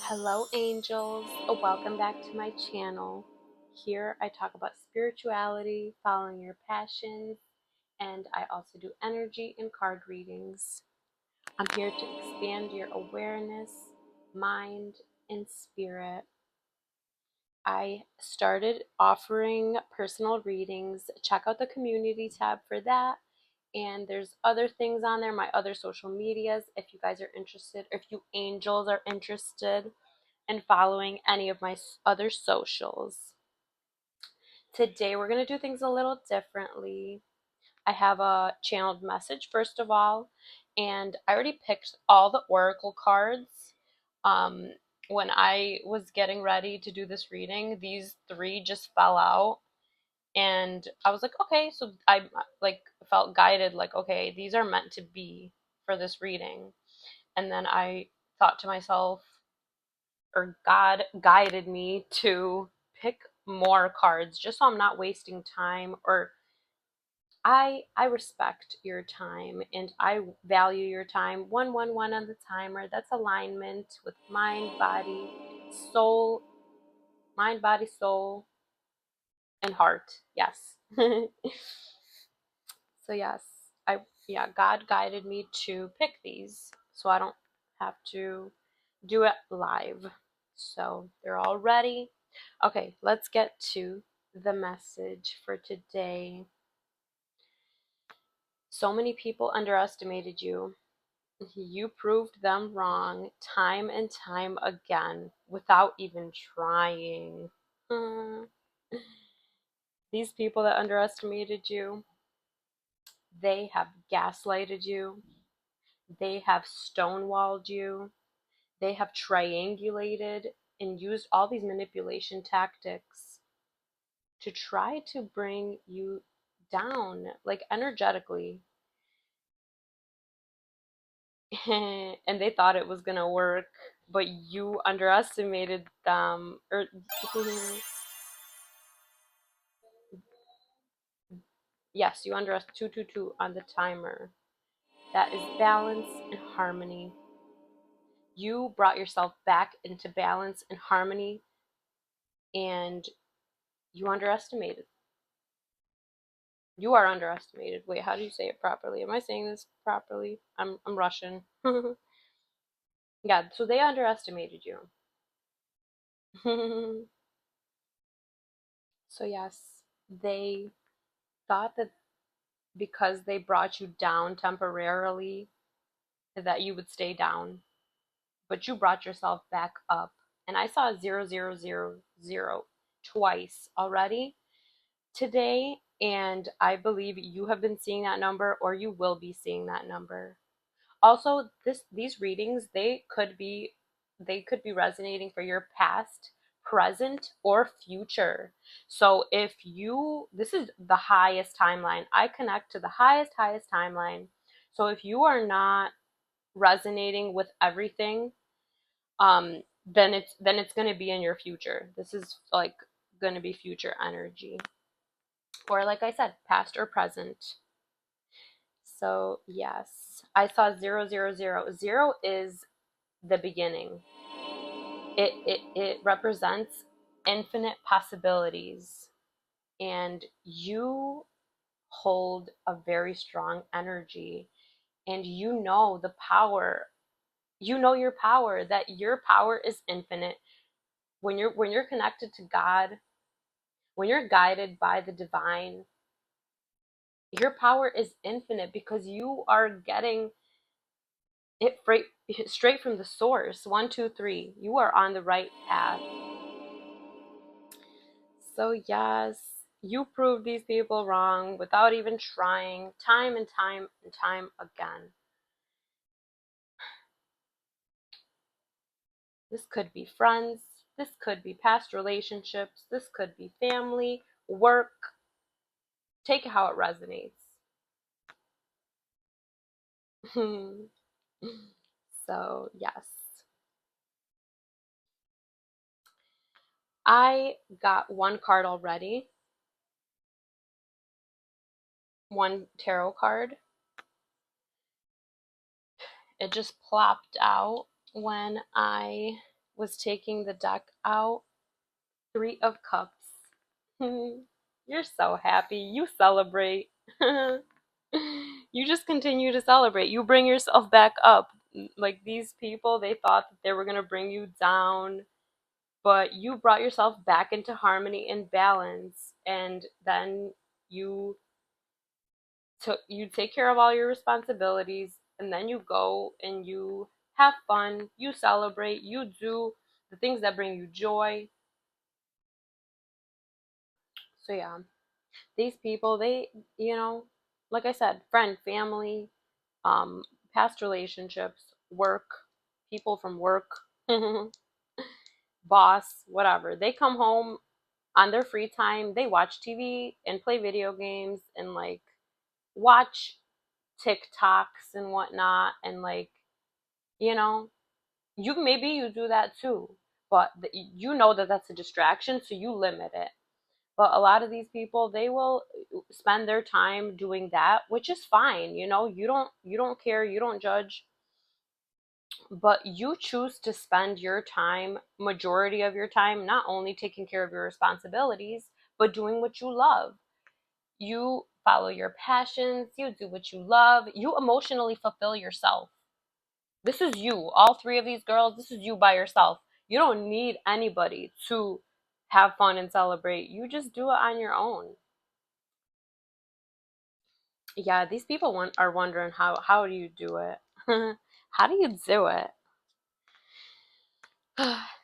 Hello, angels. Welcome back to my channel. Here I talk about spirituality, following your passions, and I also do energy and card readings. I'm here to expand your awareness, mind, and spirit. I started offering personal readings. Check out the community tab for that. And there's other things on there, my other social medias, if you guys are interested, or if you angels are interested in following any of my other socials. Today we're going to do things a little differently. I have a channeled message first of all, and I already picked all the oracle cards. Um, when I was getting ready to do this reading, these three just fell out, and I was like, okay, so I like felt guided, like, okay, these are meant to be for this reading. And then I thought to myself, or God guided me to pick more cards just so I'm not wasting time, or I respect your time and I value your time. 111 on the timer. That's alignment with mind, body, soul, mind, body, soul, and heart. Yes. So yes, God guided me to pick these so I don't have to do it live. So they're all ready. Okay, let's get to the message for today. So many people underestimated you. You proved them wrong time and time again without even trying. These people that underestimated you, they have gaslighted you. They have stonewalled you. They have triangulated and used all these manipulation tactics to try to bring you down, like energetically. And they thought it was going to work, but you underestimated them. Or yes, you underestimated 222 on the timer. That is balance and harmony. You brought yourself back into balance and harmony, and you underestimated. You are underestimated. Wait, how do you say it properly? Am I saying this properly? I'm Russian. Yeah, so they underestimated you. So yes, they thought that because they brought you down temporarily, that you would stay down. But you brought yourself back up. And I saw 0000 twice already today, and I believe you have been seeing that number or you will be seeing that number. Also, these readings, they could be resonating for your past, present, or future. So if you, this is the highest timeline. I connect to the highest timeline. So if you are not resonating with everything, then it's going to be in your future. This is like going to be future energy, or like I said, past or present. So yes, I saw 0000. Zero is the beginning. It represents infinite possibilities, and you hold a very strong energy, and you know the power. You know your power, that your power is infinite. When you're connected to God, when you're guided by the divine, your power is infinite because you are getting it straight from the source. 1, 2, 3. You are on the right path. So yes, you proved these people wrong without even trying, time and time and time again. This could be friends, this could be past relationships, this could be family, work. Take it how it resonates. So yes, I got one card already, one tarot card. It just plopped out, when I was taking the deck out, Three of Cups. You're so happy. You celebrate. You just continue to celebrate. You bring yourself back up. Like these people, they thought that they were going to bring you down, but you brought yourself back into harmony and balance. And then you you take care of all your responsibilities, and then you go and you have fun, you celebrate, you do the things that bring you joy. So yeah, these people, they, you know, like I said, friend, family, um, past relationships, work, people from work, boss, whatever. They come home on their free time, they watch TV and play video games and like watch TikToks and whatnot, and like, you know, you maybe you do that too, but you know that that's a distraction, so you limit it. But a lot of these people, they will spend their time doing that, which is fine. You know, you don't care, you don't judge, but you choose to spend your time, majority of your time, not only taking care of your responsibilities, but doing what you love. You follow your passions, you do what you love, you emotionally fulfill yourself. This is you. All three of these girls, this is you by yourself. You don't need anybody to have fun and celebrate. You just do it on your own. Yeah, these people are wondering how do you do it? How do you do it?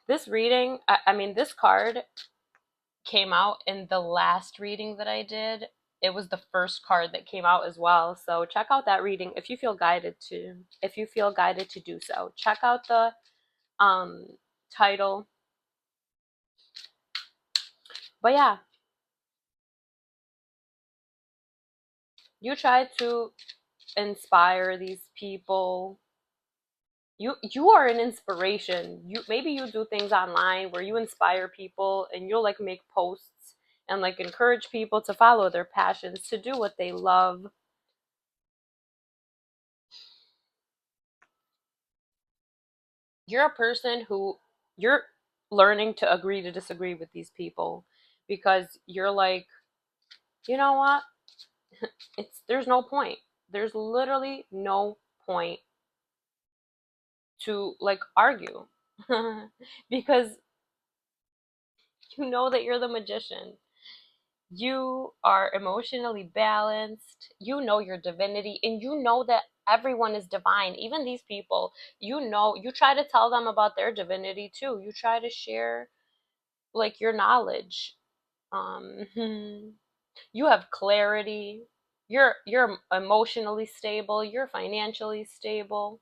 This reading, I mean, this card came out in the last reading that I did. It was the first card that came out as well. So check out that reading if you feel guided to. If you feel guided to do so, check out the um title. But yeah, you try to inspire these people. You are an inspiration. You maybe you do things online where you inspire people and you'll like make posts and like encourage people to follow their passions, to do what they love. You're a person who you're learning to agree to disagree with these people, because you're like, you know what? There's no point. There's literally no point to like argue. Because you know that you're the magician. You are emotionally balanced. You know your divinity, and you know that everyone is divine, even these people. You know, you try to tell them about their divinity too. You try to share like your knowledge. Um, you have clarity. You're emotionally stable. You're financially stable,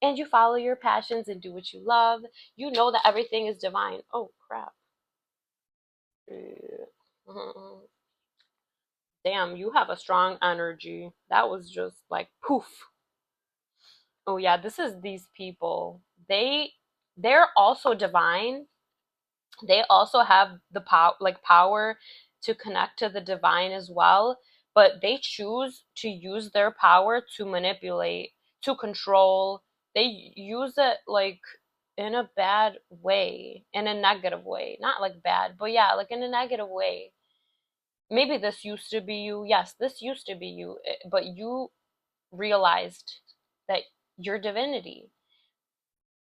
and you follow your passions and do what you love. You know that everything is divine. Oh crap. Damn, you have a strong energy. That was just like poof. Oh yeah, this is these people. They're also divine. They also have the power to connect to the divine as well, but they choose to use their power to manipulate, to control. They use it like in a bad way, in a negative way. Not like bad, but yeah, like in a negative way. Maybe this used to be you. Yes, this used to be you, but you realized that your divinity.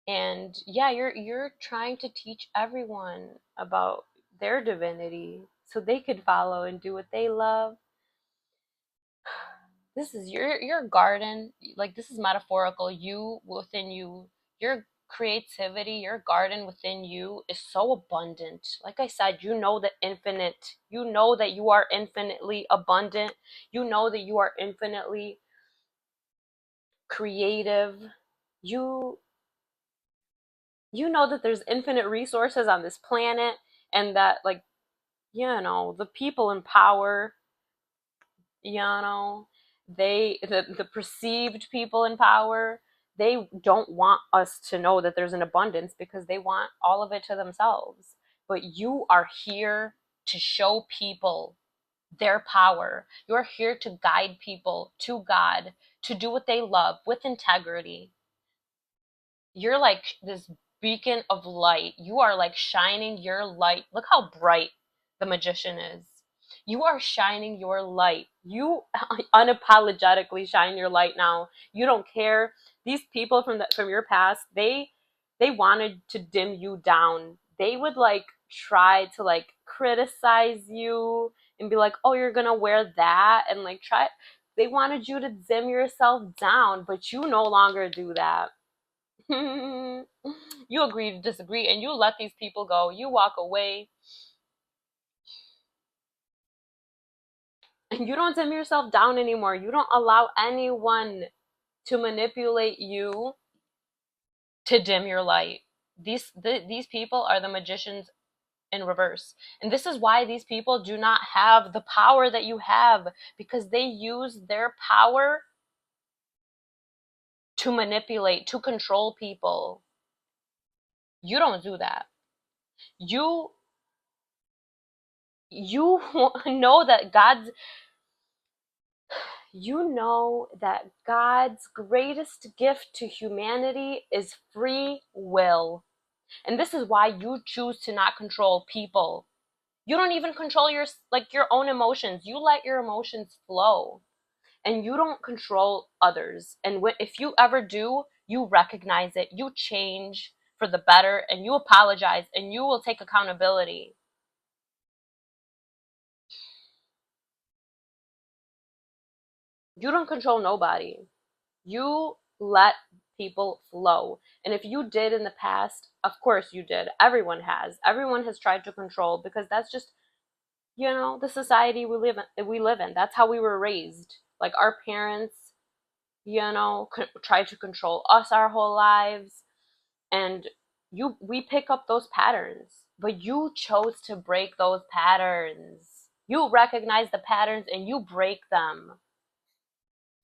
And yeah, you're trying to teach everyone about their divinity so they could follow and do what they love. This is your garden. Like this is metaphorical. You within you, your creativity, your garden within you is so abundant. Like I said, you know the infinite. You know that you are infinitely abundant. You know that you are infinitely creative. You you know that there's infinite resources on this planet, and that like, you know, the people in power, you know, the perceived people in power, they don't want us to know that there's an abundance because they want all of it to themselves. But you are here to show people their power. You're here to guide people to God, to do what they love with integrity. You're like this beacon of light. You are like shining your light. Look how bright the magician is. You are shining your light. You unapologetically shine your light now. You don't care. These people from your past, they wanted to dim you down. They would like try to like criticize you and be like, "Oh, you're going to wear that," and like try, they wanted you to dim yourself down, but you no longer do that. You agree to disagree and you let these people go. You walk away and you don't dim yourself down anymore. You don't allow anyone to manipulate you to dim your light. These people are the magicians in reverse. And this is why these people do not have the power that you have, because they use their power to manipulate, to control people. You don't do that. You you know that God's greatest gift to humanity is free will. And this is why you choose to not control people. You don't even control your own emotions. You let your emotions flow and you don't control others. And if you ever do, you recognize it, you change for the better, and you apologize and you will take accountability. You don't control nobody. You let people flow. And if you did in the past, of course you did. Everyone has. Everyone has tried to control, because that's just, the society we live in. That's how we were raised. Like our parents, tried to control us our whole lives, and we pick up those patterns. But you chose to break those patterns. You recognize the patterns and you break them.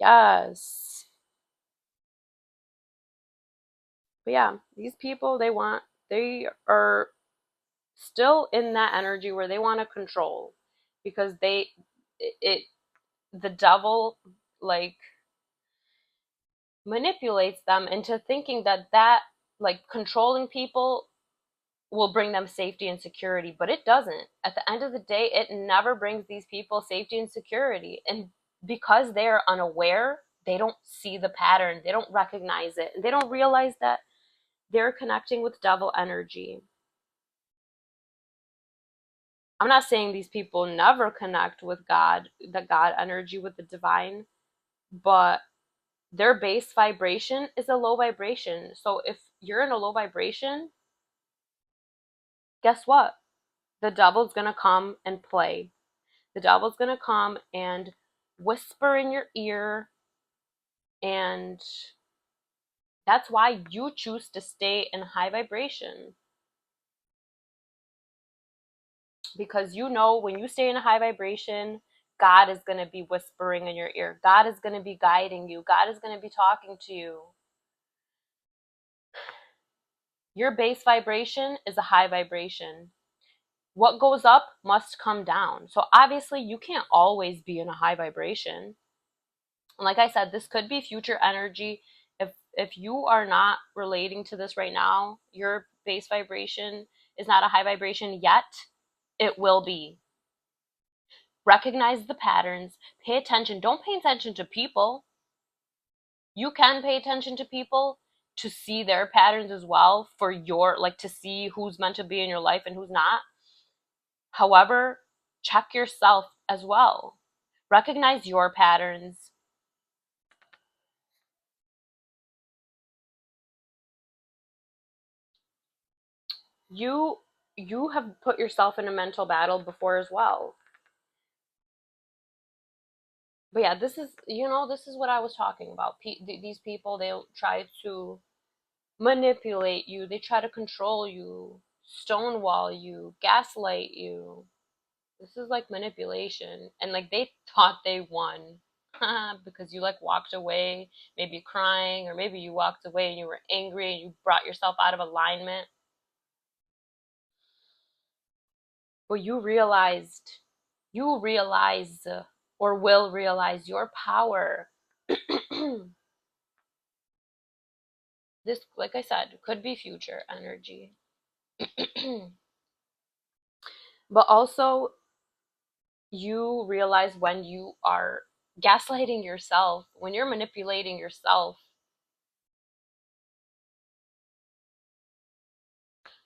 Yes. But yeah, these people, they are still in that energy where they want to control, because it the devil like manipulates them into thinking that like controlling people will bring them safety and security, but it doesn't. At the end of the day, it never brings these people safety and security. And because they are unaware, they don't see the pattern, they don't recognize it, and they don't realize that they're connecting with devil energy. I'm not saying these people never connect with God, the God energy, with the divine, but their base vibration is a low vibration. So if you're in a low vibration, guess what? The devil's going to come and play. The devil's going to come and whisper in your ear, and that's why you choose to stay in high vibration. Because when you stay in a high vibration, God is going to be whispering in your ear. God is going to be guiding you. God is going to be talking to you. Your base vibration is a high vibration. What goes up must come down. So obviously you can't always be in a high vibration. And like I said, this could be future energy. If you are not relating to this right now, your base vibration is not a high vibration yet, it will be. Recognize the patterns, pay attention. Don't pay attention to people. You can pay attention to people to see their patterns as well, for to see who's meant to be in your life and who's not. However, check yourself as well. Recognize your patterns. You you have put yourself in a mental battle before as well. But yeah, this is what I was talking about. These people, they try to manipulate you. They try to control you, stonewall you, gaslight you. This is like manipulation. And like they thought they won because you like walked away, maybe crying, or maybe you walked away and you were angry and you brought yourself out of alignment. But you realize, or will realize your power. This, like I said, could be future energy. But also, you realize when you are gaslighting yourself, when you're manipulating yourself,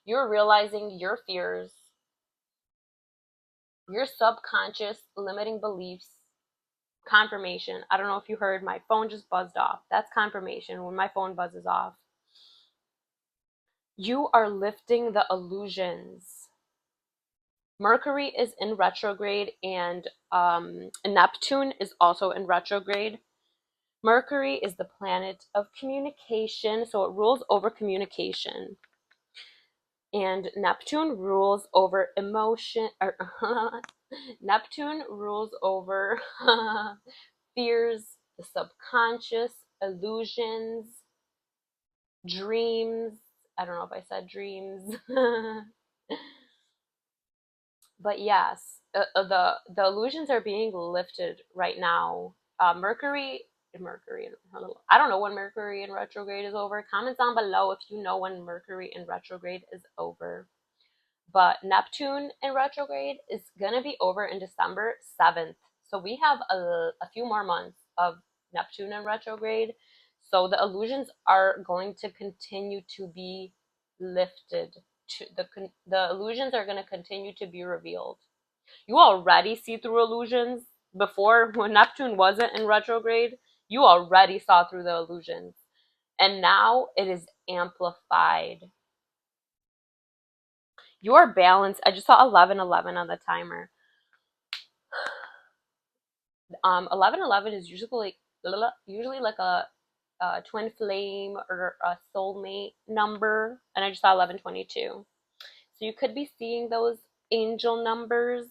you're realizing your fears, your subconscious limiting beliefs, confirmation. I don't know if you heard, my phone just buzzed off. That's confirmation when my phone buzzes off. You are lifting the illusions. Mercury is in retrograde, and Neptune is also in retrograde. Mercury is the planet of communication, so it rules over communication. And Neptune rules over emotion, or Neptune rules over fears, the subconscious, illusions, dreams. I don't know if I said dreams. But yes, the illusions are being lifted right now. Mercury. I don't know when Mercury in retrograde is over. Comment down below if you know when Mercury in retrograde is over. But Neptune in retrograde is gonna be over in December 7th. So we have a few more months of Neptune in retrograde. So the illusions are going to continue to be lifted. The illusions are going to continue to be revealed. You already see through illusions before, when Neptune wasn't in retrograde. You already saw through the illusions, and now it is amplified. Your balance. I just saw 11:11 on the timer. 11:11 is usually like a twin flame or a soulmate number, and I just saw 11:22. So you could be seeing those angel numbers.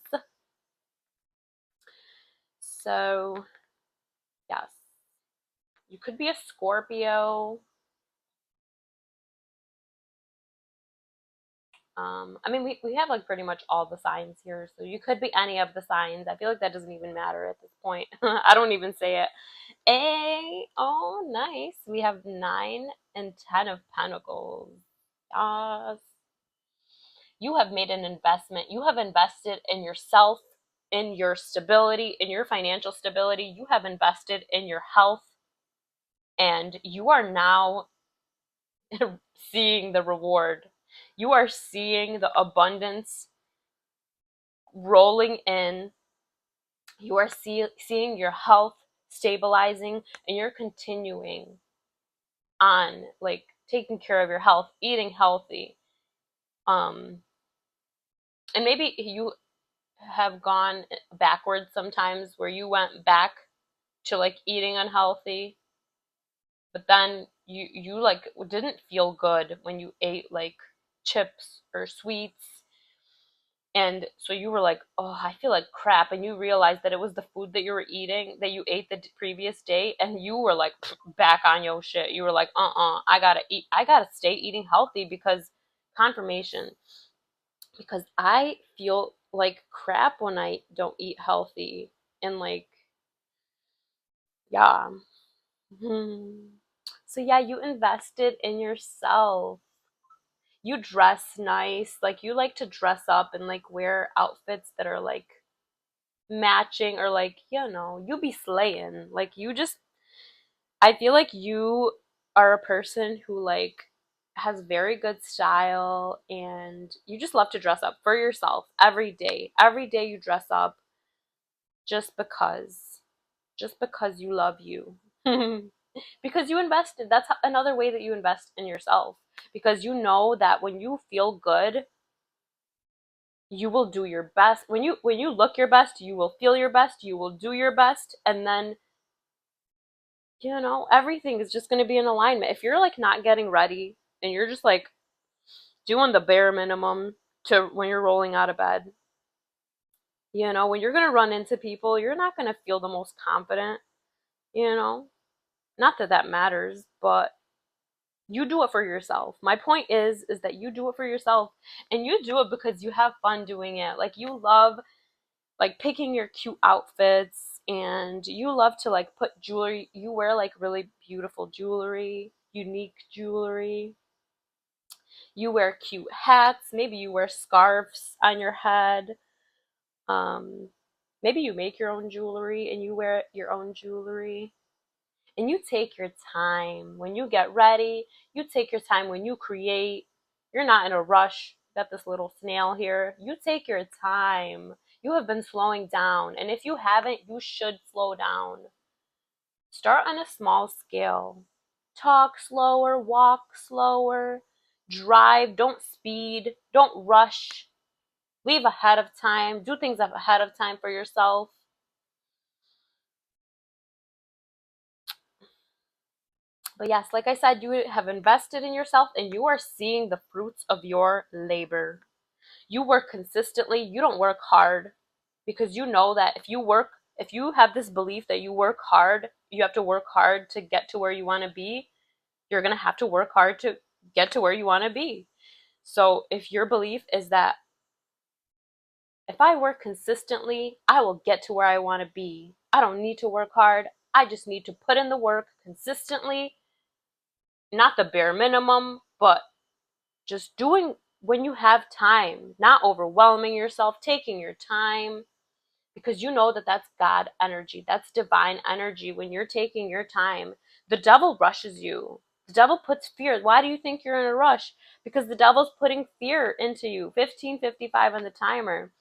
So yes, you could be a Scorpio. I mean, we have like pretty much all the signs here, so you could be any of the signs. I feel like that doesn't even matter at this point. I don't even say it. Oh, nice. We have 9 and 10 of Pentacles. Yes. You have made an investment. You have invested in yourself, in your stability, in your financial stability. You have invested in your health, and you are now seeing the reward. You are seeing the abundance rolling in. You are seeing your health stabilizing, and you're continuing on, like, taking care of your health, eating healthy. And maybe you have gone backwards sometimes, where you went back to like eating unhealthy, but then you like didn't feel good when you ate like chips or sweets, and so you were like, oh, I feel like crap, and you realized that it was the food that you were eating, that you ate the previous day, and you were like back on your shit. You were like, I gotta eat, I gotta stay eating healthy, because confirmation, because I feel like crap when I don't eat healthy. And like, yeah. So yeah, you invested in yourself. You dress nice. Like, you like to dress up and like wear outfits that are like matching, or like, you be slaying. Like, you just, I feel like you are a person who like has very good style, and you just love to dress up for yourself every day. Every day you dress up, just because. Just because you love you. Because you invested. That's another way that you invest in yourself. Because you know that when you feel good, you will do your best. When you look your best, you will feel your best, you will do your best, and then everything is just going to be in alignment. If you're like not getting ready, and you're just like doing the bare minimum to when you're rolling out of bed, when you're going to run into people, you're not going to feel the most confident, you know? Not that that matters, but you do it for yourself. My point is that you do it for yourself, and you do it because you have fun doing it. Like, you love like picking your cute outfits, and you love to like put jewelry. You wear like really beautiful jewelry. unique jewelry. You wear cute hats. Maybe you wear scarves on your head. Um, Maybe you make your own jewelry and you wear your own jewelry. And you take your time. When you get ready, you take your time when you create. You're not in a rush. Got this little snail here. You take your time. You have been slowing down. And if you haven't, you should slow down. Start on a small scale. Talk slower, walk slower, drive, don't speed, don't rush. Leave ahead of time. Do things ahead of time for yourself. But yes, like I said, you have invested in yourself and you are seeing the fruits of your labor. You work consistently, you don't work hard because you know that if you have this belief that you work hard, you have to work hard to get to where you want to be, you're going to have to work hard to get to where you want to be. So if your belief is that if I work consistently, I will get to where I want to be. I don't need to work hard. I just need to put in the work consistently, not the bare minimum, but just doing when you have time, not overwhelming yourself, taking your time, because you know that that's God energy, that's divine energy. When you're taking your time, the devil rushes you. The devil puts fear. Why do you think you're in a rush? Because the devil's putting fear into you. 15:55 on the timer.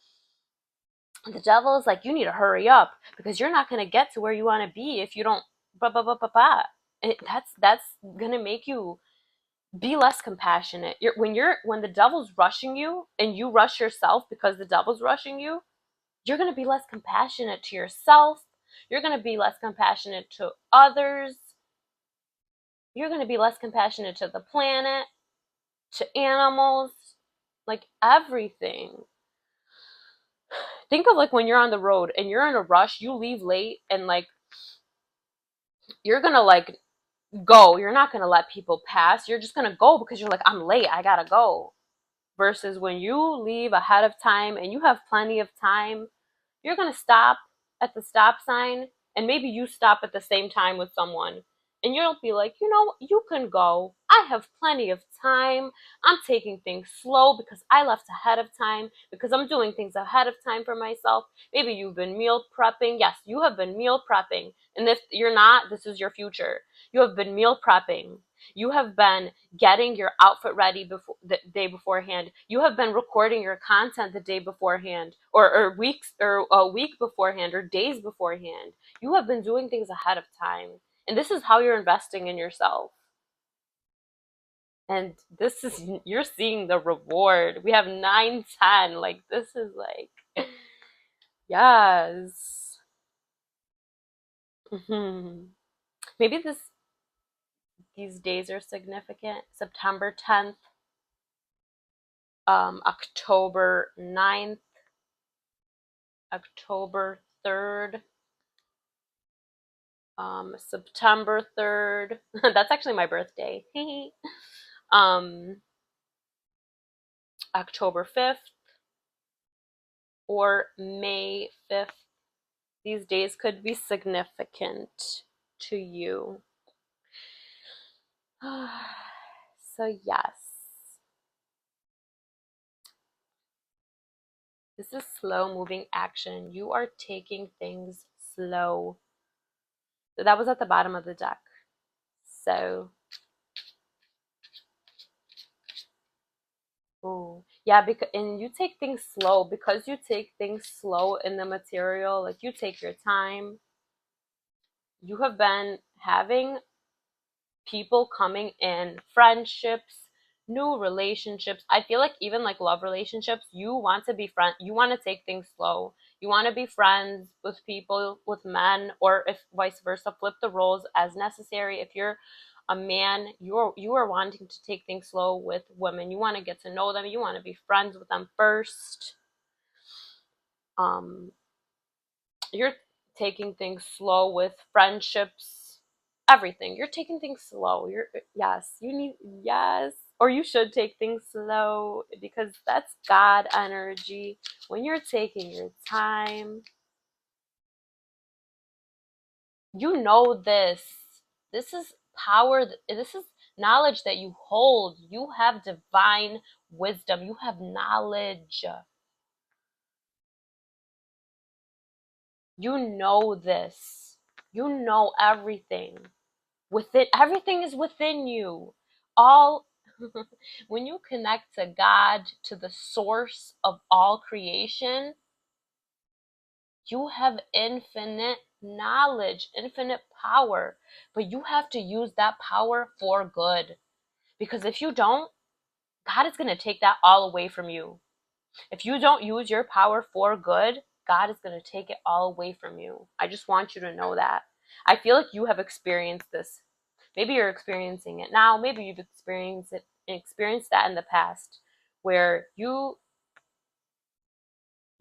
The devil is like, you need to hurry up because you're not going to get to where you want to be if you don't. Blah, blah, blah, blah, blah. And that's going to make you be less compassionate. When the devil's rushing you and you rush yourself because the devil's rushing you, you're going to be less compassionate to yourself. You're going to be less compassionate to others. You're going to be less compassionate to the planet, to animals, like everything. Think of like when you're on the road and you're in a rush, you leave late and like you're going to like go. You're not going to let people pass. You're just going to go because you're like, I'm late. I got to go. Versus when you leave ahead of time and you have plenty of time, you're going to stop at the stop sign and maybe you stop at the same time with someone. And you'll be like, you can go. I have plenty of time. I'm taking things slow because I left ahead of time, because I'm doing things ahead of time for myself. Maybe you've been meal prepping. Yes, you have been meal prepping. And if you're not, this is your future. You have been meal prepping. You have been getting your outfit ready before the day beforehand. You have been recording your content the day beforehand, or weeks or a week beforehand, or days beforehand. You have been doing things ahead of time. And this is how you're investing in yourself. And this is, you're seeing the reward. We have 910. Like, this is like, yes. Maybe these days are significant. September 10th, October 9th, October 3rd, September 3rd. That's actually my birthday. October 5th or May 5th. These days could be significant to you. So yes, this is slow moving action. You are taking things slow. So that was at the bottom of the deck. So, ooh, yeah, because and you take things slow, because you take things slow in the material, like you take your time. You have been having people coming in, friendships, new relationships. I feel like even like love relationships, you want to be you want to take things slow. You want to be friends with people, with men, or if vice versa, flip the roles as necessary. If you're a man, you are wanting to take things slow with women. You want to get to know them. You want to be friends with them first. Um, you're taking things slow with friendships, everything. You're taking things slow. Yes, you need, yes, or you should take things slow because that's God energy. When you're taking your time, you know this. This is power. This is knowledge that you hold. You have divine wisdom. You have knowledge. You know this. You know everything. Everything is within you. All when you connect to God, to the source of all creation, you have infinite knowledge, infinite power, but you have to use that power for good. Because if you don't, God is going to take that all away from you. If you don't use your power for good, God is going to take it all away from you. I just want you to know that. I feel like you have experienced this. Maybe you're experiencing it now. Maybe you've experienced that in the past, where you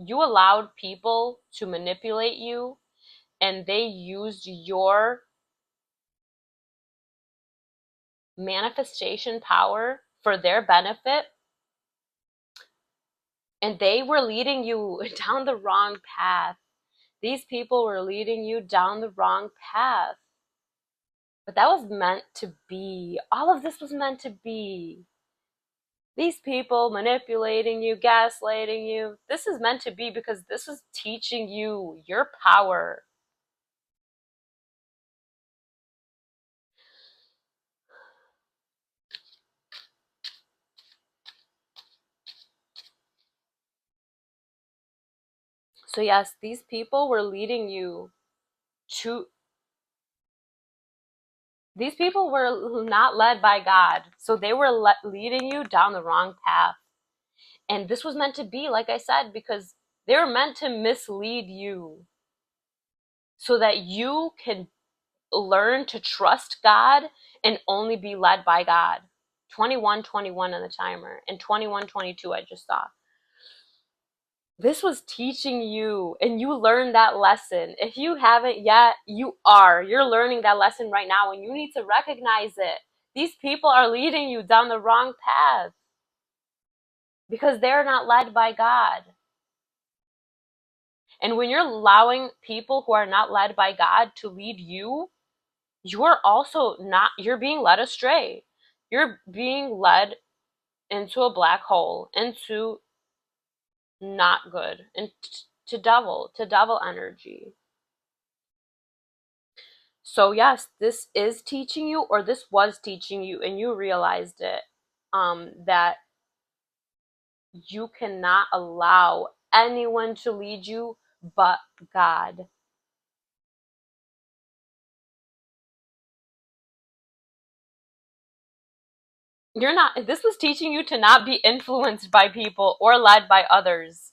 allowed people to manipulate you, and they used your manifestation power for their benefit, and they were leading you down the wrong path. These people were leading you down the wrong path. But that was meant to be. All of this was meant to be. These people manipulating you, gaslighting you, this is meant to be because this is teaching you your power. So, yes, these people were leading you to. These people were not led by God. So they were leading you down the wrong path. And this was meant to be, like I said, because they were meant to mislead you so that you can learn to trust God and only be led by God. 21:21 on the timer, and 21:22 I just saw. This was teaching you, and you learned that lesson. If you haven't yet, you're learning that lesson right now, and you need to recognize it. These people are leading you down the wrong path because they're not led by God. And when you're allowing people who are not led by God to lead you, you're also not, you're being led astray. You're being led into a black hole, into not good, and to devil energy. So yes, this is teaching you, or this was teaching you, and you realized it, that you cannot allow anyone to lead you but God. You're not, this was teaching you to not be influenced by people or led by others.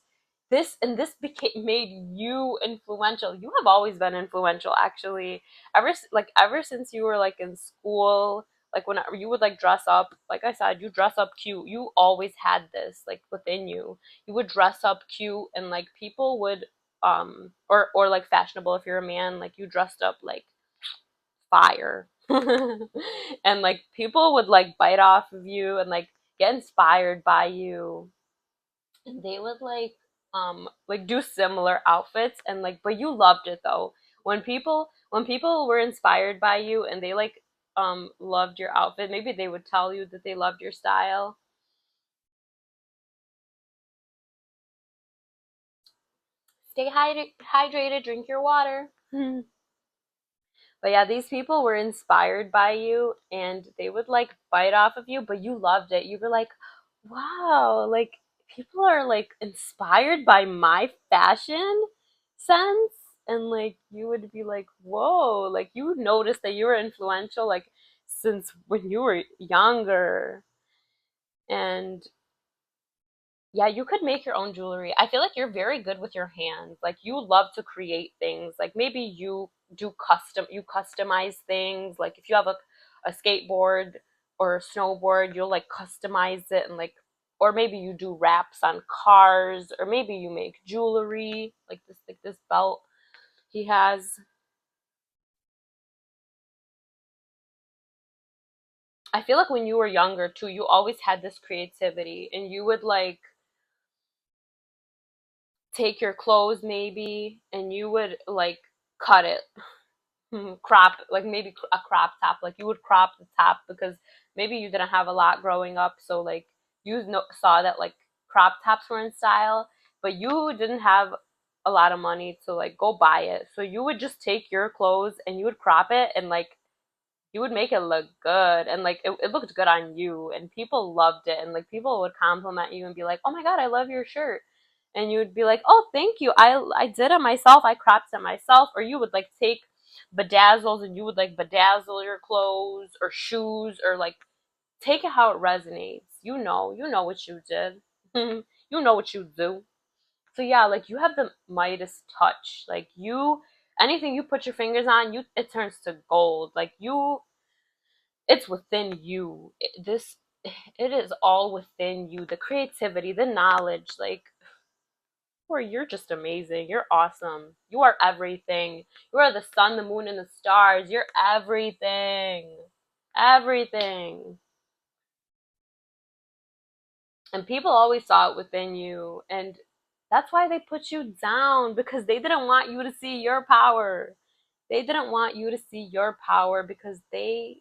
This became made you influential. You have always been influential, actually. Ever since you were like in school, like when you would like dress up, like I said, you dress up cute. You always had this like within you. You would dress up cute, and like people would or like fashionable. If you're a man, like you dressed up like fire. And like people would like bite off of you and like get inspired by you, and they would like do similar outfits, and like, but you loved it though. When people were inspired by you and they like loved your outfit, maybe they would tell you that they loved your style. Stay hydrated, drink your water. But yeah, these people were inspired by you, and they would like bite off of you, but you loved it. You were like, wow, like people are like inspired by my fashion sense. And like you would be like, whoa, like you would notice that you were influential like since when you were younger. And yeah, you could make your own jewelry. I feel like you're very good with your hands. Like you love to create things. Like maybe you customize things. Like if you have a skateboard or a snowboard, you'll like customize it, and like, or maybe you do wraps on cars, or maybe you make jewelry like this belt he has. I feel like when you were younger too, you always had this creativity, and you would like take your clothes maybe, and you would like cut it. crop, like maybe a crop top, like you would crop the top because maybe you didn't have a lot growing up, so like saw that like crop tops were in style, but you didn't have a lot of money to like go buy it, so you would just take your clothes and you would crop it, and like you would make it look good, and like it looked good on you, and people loved it, and like people would compliment you and be like, oh my god, I love your shirt, and you would be like, oh, thank you, I did it myself, I cropped it myself. Or you would like take bedazzles and you would like bedazzle your clothes or shoes, or like take it how it resonates. You know what you did. You know what you do. So yeah, like you have the Midas touch. Like you, anything you put your fingers on, you it turns to gold. Like you, it's within you. It is all within you. The creativity, the knowledge, like or you're just amazing. You're awesome. You are everything. You are the sun, the moon, and the stars. You're everything. Everything. And people always saw it within you. And that's why they put you down, because they didn't want you to see your power. They didn't want you to see your power because they,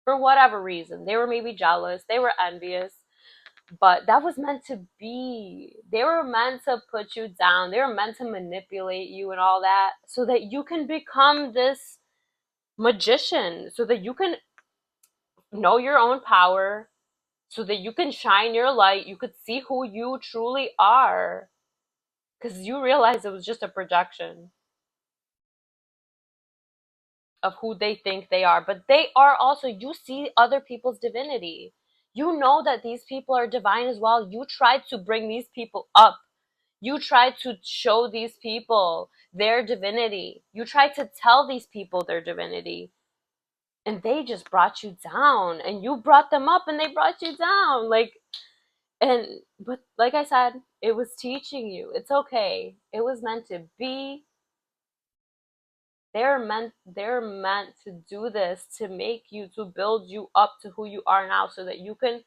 for whatever reason, they were maybe jealous, they were envious, but that was meant to be. They were meant to put you down. They were meant to manipulate you and all that so that you can become this magician, so that you can know your own power, so that you can shine your light. You could see who you truly are because you realize it was just a projection of who they think they are. But they are also, you see other people's divinity. You know that these people are divine as well. You try to bring these people up. You tried to show these people their divinity. You tried to tell these people their divinity. And they just brought you down. And you brought them up and they brought you down. But like I said, it was teaching you. It's okay. It was meant to be. They're meant to do this to make you, to build you up to who you are now, so that you can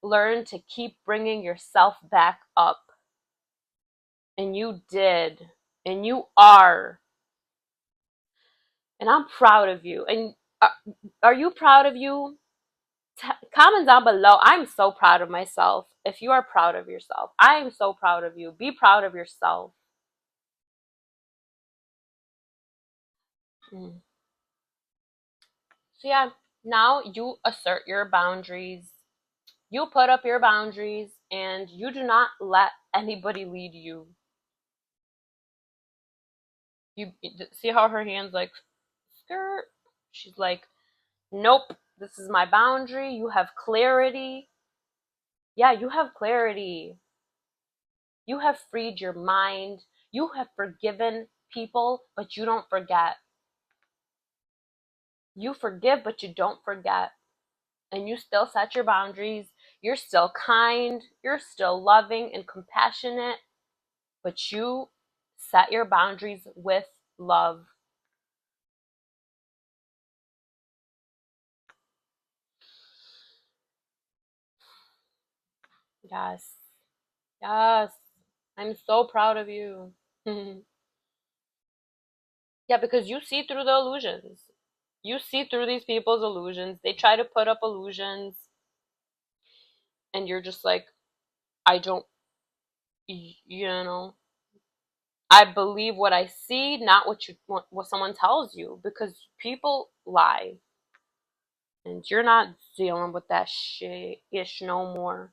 learn to keep bringing yourself back up. And you did. And you are. And I'm proud of you. And are, are you proud of you? Comment down below. I'm so proud of myself. If you are proud of yourself, I am so proud of you. Be proud of yourself. Mm. So yeah, now you assert your boundaries. You put up your boundaries and you do not let anybody lead you. You see how her hands like skirt? She's like, nope, this is my boundary. You have clarity. Yeah, you have clarity. You have freed your mind. You have forgiven people, but you don't forget. You forgive, but you don't forget. And you still set your boundaries. You're still kind. You're still loving and compassionate, but you set your boundaries with love. Yes. Yes. I'm so proud of you. Yeah, because you see through the illusions. You see through these people's illusions. They try to put up illusions, and you're just like, I don't, you know, I believe what I see, not what someone tells you, because people lie, and you're not dealing with that shit ish no more.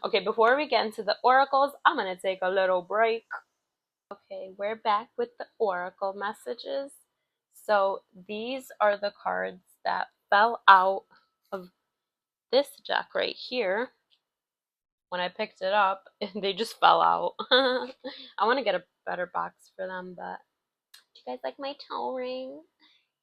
Okay, before we get into the oracles, I'm gonna take a little break. Okay, we're back with the oracle messages. So these are the cards that fell out of this deck right here. When I picked it up, and they just fell out. I want to get a better box for them, but do you guys like my toe ring?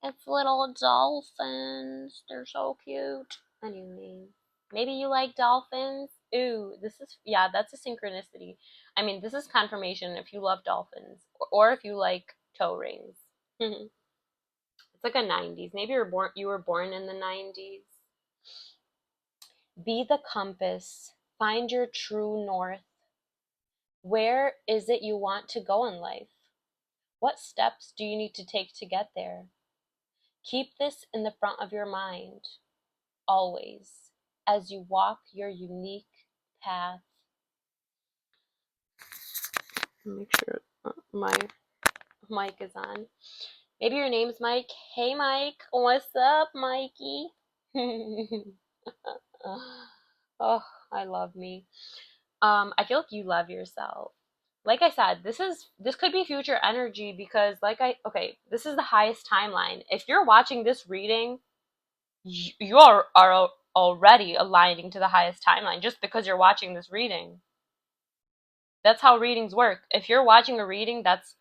It's little dolphins. They're so cute. Anyway, maybe you like dolphins? Ooh, this is, yeah, that's a synchronicity. I mean, this is confirmation if you love dolphins, or if you like toe rings. It's like a 90s. Maybe you were born in the 90s. Be the compass. Find your true north. Where is it you want to go in life? What steps do you need to take to get there? Keep this in the front of your mind, always, as you walk your unique path. Make sure my mic is on. Maybe your name's Mike. Hey, Mike. What's up, Mikey? Oh, I love me. I feel like you love yourself. Like I said, this could be future energy because okay, this is the highest timeline. If you're watching this reading, you are already aligning to the highest timeline just because you're watching this reading. That's how readings work. If you're watching a reading that's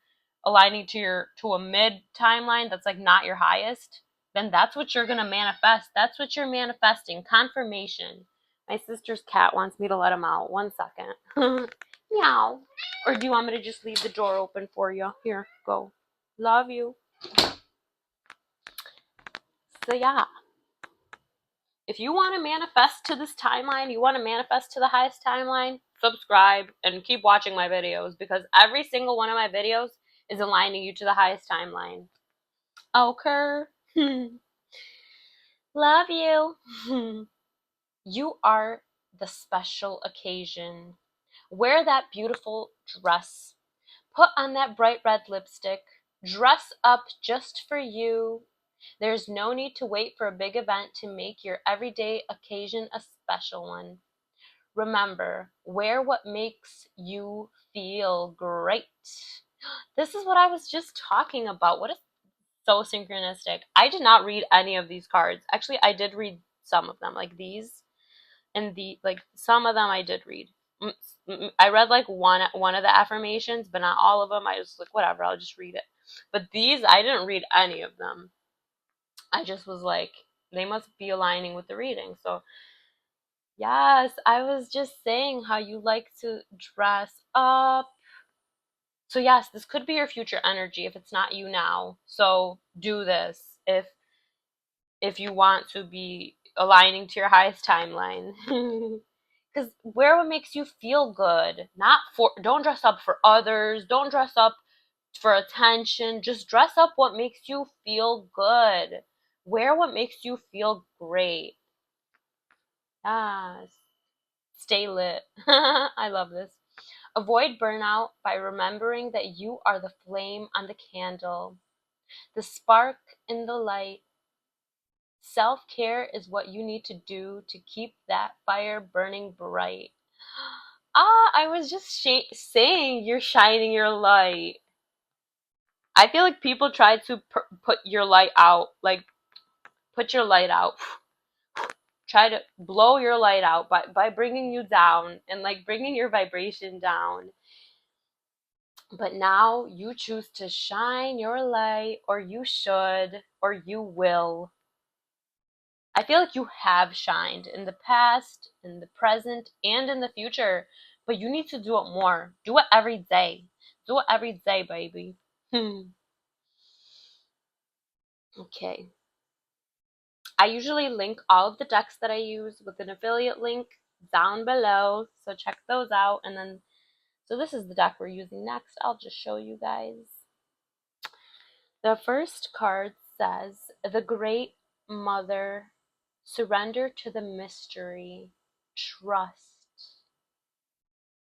aligning to a mid timeline that's like not your highest, then that's what you're gonna manifest. That's what you're manifesting. Confirmation. My sister's cat wants me to let him out. 1 second. Meow. Or do you want me to just leave the door open for you? Here, go. Love you. So yeah. If you want to manifest to this timeline, you want to manifest to the highest timeline, subscribe and keep watching my videos because every single one of my videos is aligning you to the highest timeline. Okay. Love you. You are the special occasion. Wear that beautiful dress. Put on that bright red lipstick. Dress up just for you. There's no need to wait for a big event to make your everyday occasion a special one. Remember, wear what makes you feel great. This is what I was just talking about. What is so synchronistic? I did not read any of these cards. Actually, I did read some of them, like these, and some of them I did read. I read like one of the affirmations, but not all of them. I was like, whatever, I'll just read it. But these, I didn't read any of them. I just was like, they must be aligning with the reading. So yes, I was just saying how you like to dress up. So yes, this could be your future energy if it's not you now. So do this if you want to be aligning to your highest timeline. Because wear what makes you feel good. Don't dress up for others. Don't dress up for attention. Just dress up what makes you feel good. Wear what makes you feel great. Yes. Stay lit. I love this. Avoid burnout by remembering that you are the flame on the candle, the spark in the light. Self-care is what you need to do to keep that fire burning bright. I was just saying you're shining your light. I feel like people try to put your light out, like put your light out. Try to blow your light out by bringing you down and like bringing your vibration down. But now you choose to shine your light, or you should, or you will. I feel like you have shined in the past, in the present, and in the future, but you need to do it more. Do it every day. Do it every day, baby. Okay. I usually link all of the decks that I use with an affiliate link down below, so check those out. And then, so this is the deck we're using next. I'll just show you guys. The first card says, The Great Mother, surrender to the mystery, trust.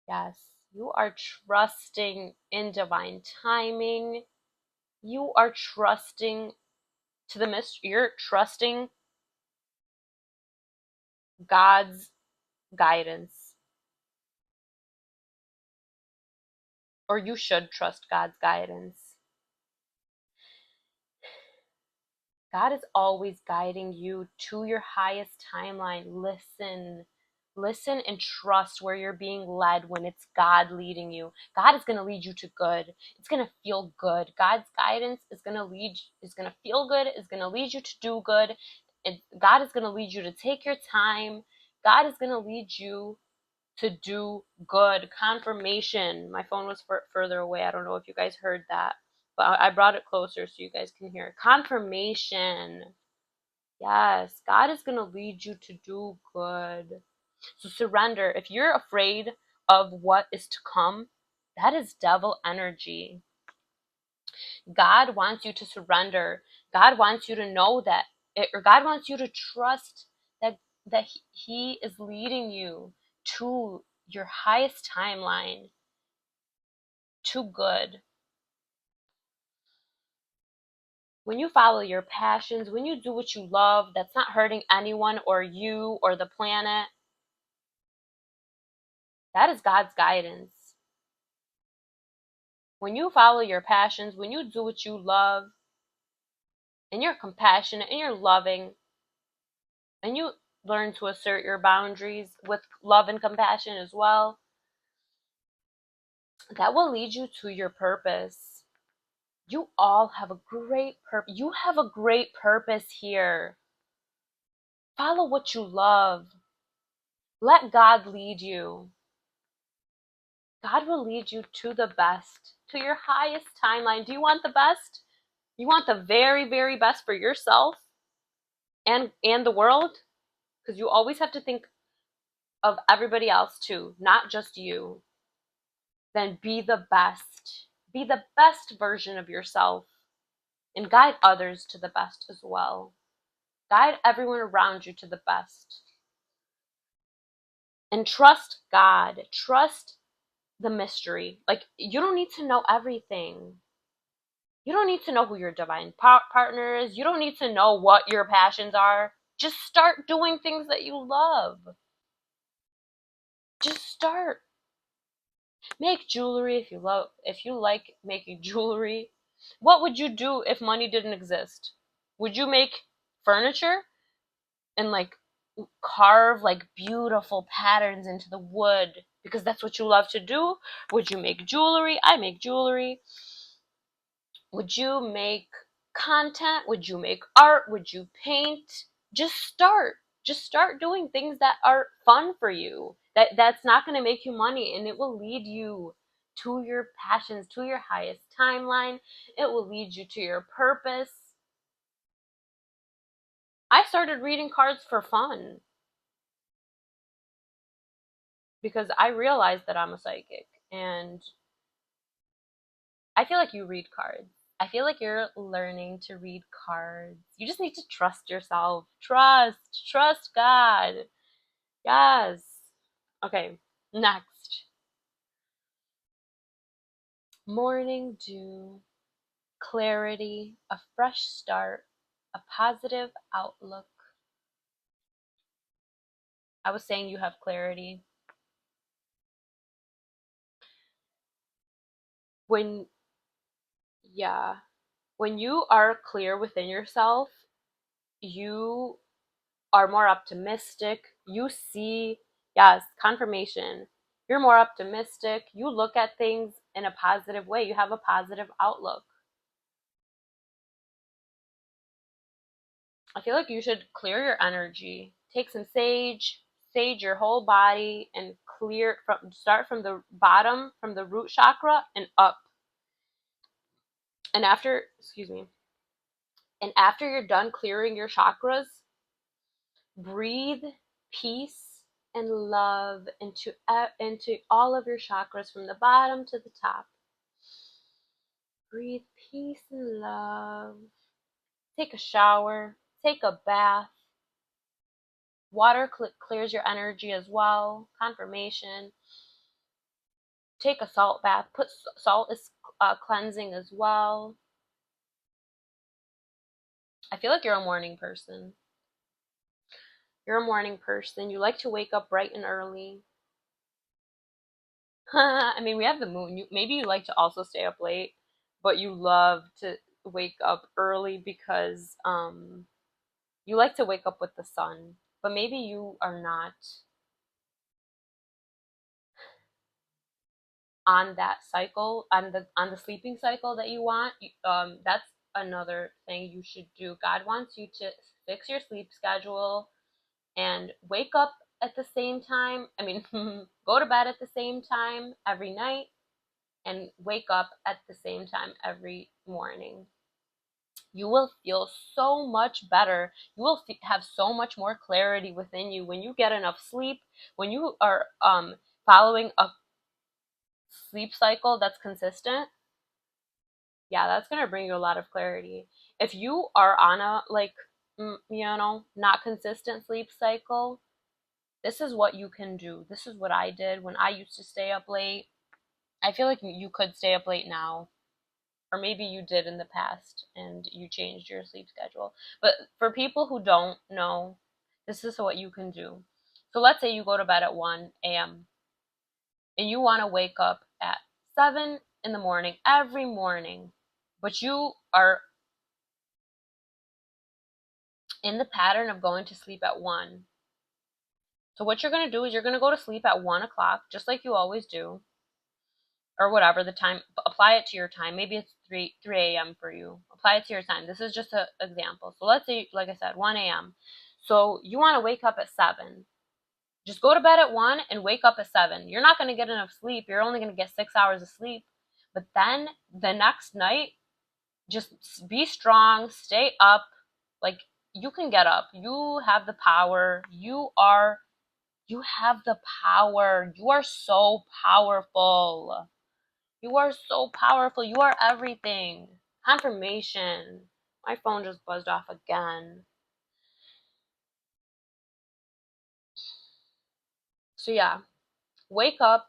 Yes, you are trusting in divine timing. You are trusting to the mystery. You're trusting God's guidance. Or you should trust God's guidance. God is always guiding you to your highest timeline. Listen. Listen and trust where you're being led when it's God leading you. God is going to lead you to good. It's going to feel good. God's guidance is going to feel good, is going to lead you to do good. God is going to lead you to take your time. God is going to lead you to do good. Confirmation. My phone was further away. I don't know if you guys heard that, but I brought it closer so you guys can hear it. Confirmation. Yes, God is going to lead you to do good. So surrender. If you're afraid of what is to come, that is devil energy. God wants you to surrender. God wants you to know that, or God wants you to trust that he is leading you to your highest timeline, to good. When you follow your passions, when you do what you love, that's not hurting anyone or you or the planet, that is God's guidance. When you follow your passions, when you do what you love, and you're compassionate and you're loving, and you learn to assert your boundaries with love and compassion as well, that will lead you to your purpose. You all have a great purpose. You have a great purpose here. Follow what you love. Let God lead you. God will lead you to the best, to your highest timeline. Do you want the best? You want the very, very best for yourself and the world? Because you always have to think of everybody else too, not just you. Then be the best. Be the best version of yourself and guide others to the best as well. Guide everyone around you to the best. And trust God. Trust the mystery. Like, you don't need to know everything. You don't need to know who your divine partner is. You don't need to know what your passions are. Just start doing things that you love. Just start. Make jewelry if you like making jewelry. What would you do if money didn't exist? Would you make furniture and like carve like beautiful patterns into the wood because that's what you love to do? Would you make jewelry? I make jewelry. Would you make content? Would you make art? Would you paint? Just start. Just start doing things that are fun for you. That's not going to make you money, and it will lead you to your passions, to your highest timeline. It will lead you to your purpose. I started reading cards for fun because I realized that I'm a psychic, and I feel like you read cards. I feel like you're learning to read cards. You just need to trust yourself. Trust God. Yes. Okay, next. Morning dew, clarity, a fresh start, a positive outlook. I was saying you have clarity. When, yeah, when you are clear within yourself, you are more optimistic. You see, yes, confirmation. You're more optimistic. You look at things in a positive way. You have a positive outlook. I feel like you should clear your energy. Take some sage your whole body and start from the bottom, from the root chakra and up. And excuse me, and after you're done clearing your chakras, breathe peace and love into all of your chakras from the bottom to the top. Breathe peace and love. Take a shower, take a bath. Water clears your energy as well. Confirmation. Take a salt bath. Salt is cleansing as well. I feel like you're a morning person. You're a morning person. You like to wake up bright and early. I mean, we have the moon. Maybe you like to also stay up late, but you love to wake up early because you like to wake up with the sun. But maybe you are not on that cycle, on the sleeping cycle that you want. That's another thing you should do. God wants you to fix your sleep schedule and wake up at the same time. I mean, go to bed at the same time every night and wake up at the same time every morning. You will feel so much better. You will have so much more clarity within you when you get enough sleep, when you are following a sleep cycle that's consistent. yeah, that's going to bring you a lot of clarity. If you are on a, like, not consistent sleep cycle, this is what you can do. This is what I did when I used to stay up late. I feel like you could stay up late now, or maybe you did in the past and you changed your sleep schedule. But for people who don't know, this is what you can do. So let's say you go to bed at 1 a.m. and you want to wake up at 7 in the morning every morning, but you are in the pattern of going to sleep at 1. So what you're going to do is you're going to go to sleep at 1 o'clock, just like you always do, or whatever the time. Apply it to your time. Maybe it's 3 a.m. for you. Apply it to your time. This is just an example. So let's say, like I said, 1 a.m. So you want to wake up at 7. Just go to bed at 1 and wake up at 7. You're not going to get enough sleep. You're only going to get 6 hours of sleep. But then the next night, just be strong, stay up. Like, you can get up. You have the power. You have the power. You are so powerful. You are so powerful. You are everything. Confirmation. My phone just buzzed off again. So yeah, wake up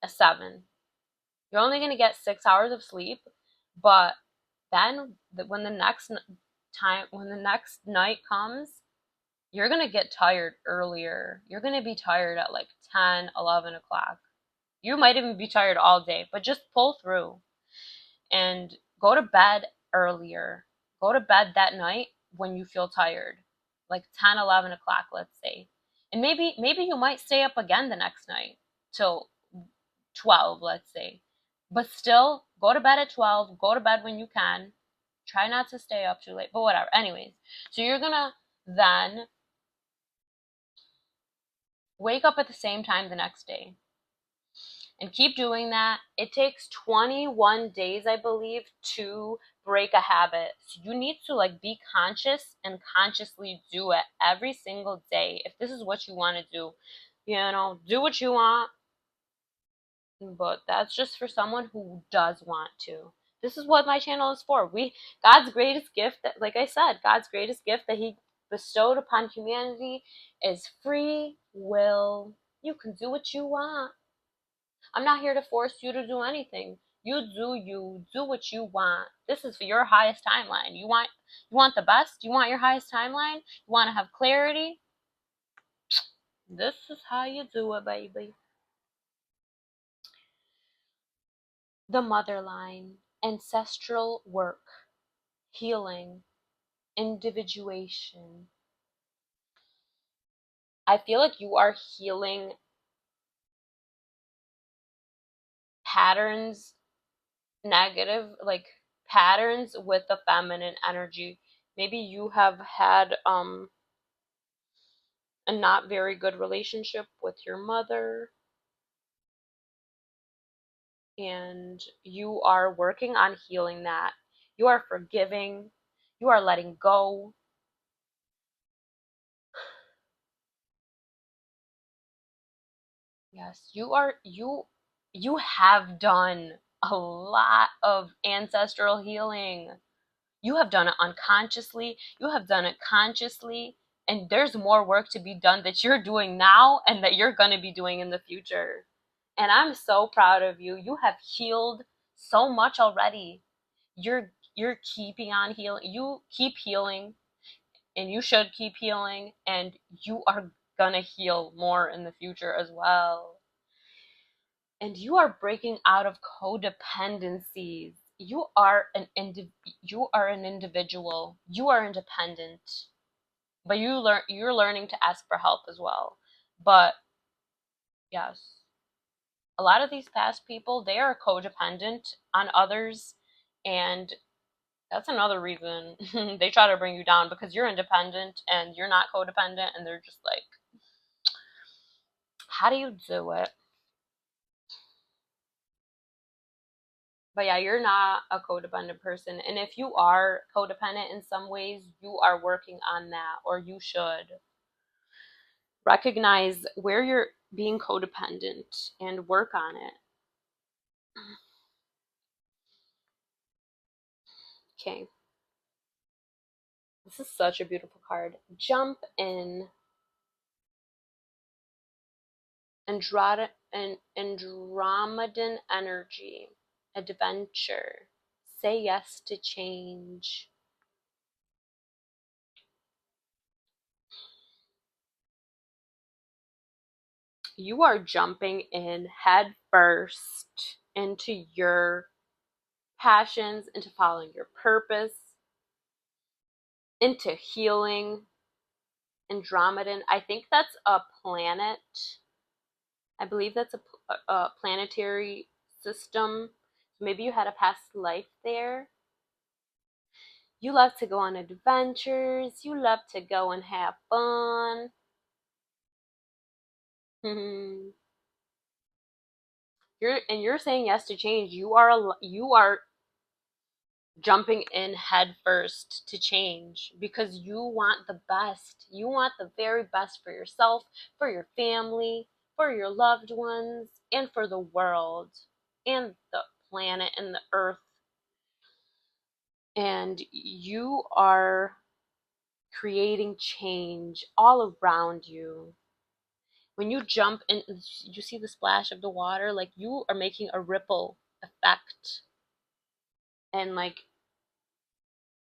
at 7. You're only going to get 6 hours of sleep, but then when the next night comes, you're going to get tired earlier. You're going to be tired at like 10, 11 o'clock. You might even be tired all day, but just pull through and go to bed earlier. Go to bed that night when you feel tired, like 10, 11 o'clock, let's say. And maybe you might stay up again the next night till 12, let's say. But still, go to bed at 12. Go to bed when you can. Try not to stay up too late, but whatever. Anyways, so you're gonna then wake up at the same time the next day and keep doing that. It takes 21 days, I believe, to break a habit. So you need to like be conscious and consciously do it every single day. If this is what you want to do, do what you want, but that's just for someone who does want to. This is what my channel is for. God's greatest gift, that, like I said, God's greatest gift that he bestowed upon humanity is free will. You can do what you want. I'm not here to force you to do anything. You do what you want. This is for your highest timeline. You want the best? You want your highest timeline? You want to have clarity? This is how you do it, baby. The mother line, ancestral work, healing, individuation. I feel like you are healing patterns, negative, like patterns with the feminine energy. Maybe you have had a not very good relationship with your mother, and you are working on healing that. You are forgiving, you are letting go. Yes, you have done a lot of ancestral healing. You have done it unconsciously, you have done it consciously, and there's more work to be done that you're doing now and that you're going to be doing in the future. And I'm so proud of you. You have healed so much already. You're keeping on healing. You keep healing, and you should keep healing, and you are going to heal more in the future as well. And you are breaking out of codependencies. You are an individual. You are independent, but you're learning to ask for help as well. But yes, a lot of these past people, they are codependent on others, and that's another reason they try to bring you down, because you're independent and you're not codependent, and they're just like, how do you do it? But yeah, you're not a codependent person. And if you are codependent in some ways, you are working on that, or you should recognize where you're being codependent and work on it. Okay. This is such a beautiful card. Jump in. Andromedan energy. Adventure. Say yes to change. You are jumping in head first into your passions, into following your purpose, into healing. Andromedan, I think that's a planet. I believe that's a planetary system. Maybe you had a past life there. You love to go on adventures. You love to go and have fun. you're saying yes to change. You are jumping in head first to change because you want the best. You want the very best for yourself, for your family, for your loved ones, and for the world and the planet and the earth. And you are creating change all around you. When you jump in, you see the splash of the water, like you are making a ripple effect. And like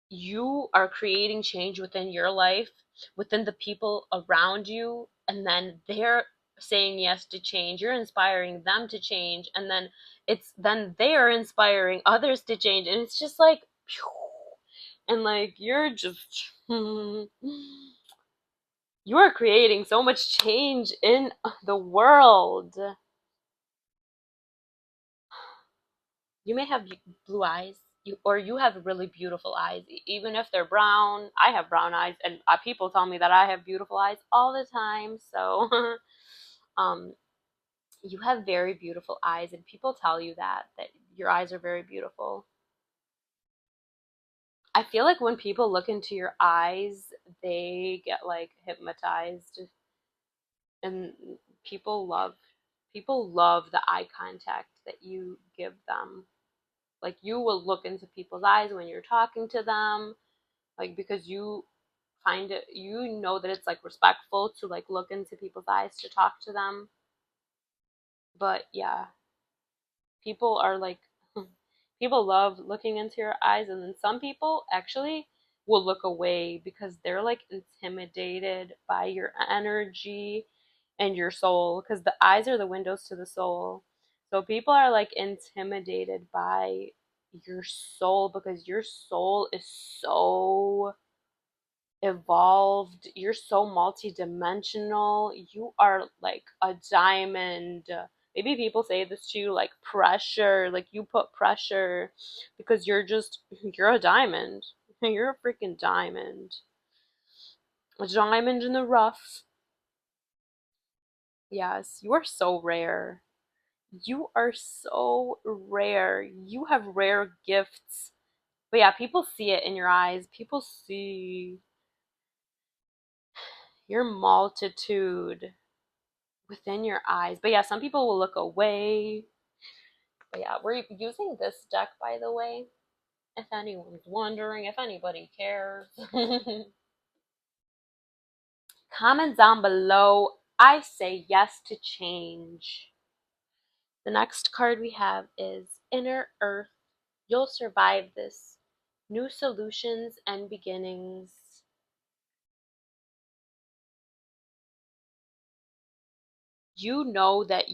you are creating change within your life, within the people around you, and then they're saying yes to change. You're inspiring them to change, and then they are inspiring others to change, and it's just like, and like you're just you are creating so much change in the world. You may have blue eyes, you have really beautiful eyes, even if they're brown. I have brown eyes, and people tell me that I have beautiful eyes all the time. So um you have very beautiful eyes, and people tell you that your eyes are very beautiful. I feel like when people look into your eyes, they get like hypnotized, and people love people love the eye contact that you give them. Like you will look into people's eyes when you're talking to them, like because you know that it's like respectful to like look into people's eyes to talk to them. But yeah, people are like people love looking into your eyes, and then some people actually will look away because they're like intimidated by your energy and your soul, because the eyes are the windows to the soul. So people are like intimidated by your soul because your soul is so evolved. You're so multidimensional. You are like a diamond. Maybe people say this to you like pressure, like you put pressure because you're a diamond. You're a freaking diamond. A diamond in the rough. Yes, you are so rare. You are so rare. You have rare gifts. But yeah, people see it in your eyes. People see your multitude within your eyes. But yeah, some people will look away. But yeah, we're using this deck, by the way, if anyone's wondering, if anybody cares. Comment down below. I say yes to change. The next card we have is Inner Earth. You'll survive this. New solutions and beginnings. You know that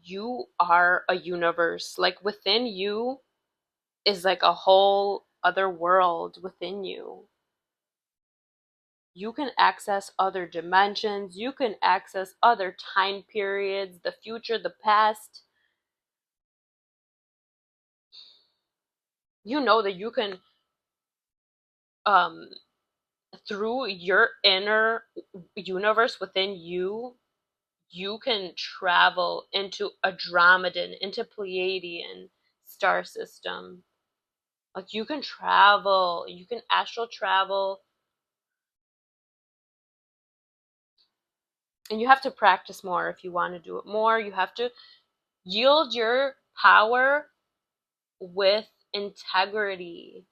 you are a universe. Like within you is like a whole other world within you. You can access other dimensions, you can access other time periods, the future, the past. You know that you can, um, through your inner universe within you, you can travel into Andromedan, into Pleiadian star system. Like you can travel, you can astral travel, and you have to practice more if you want to do it more. You have to yield your power with integrity.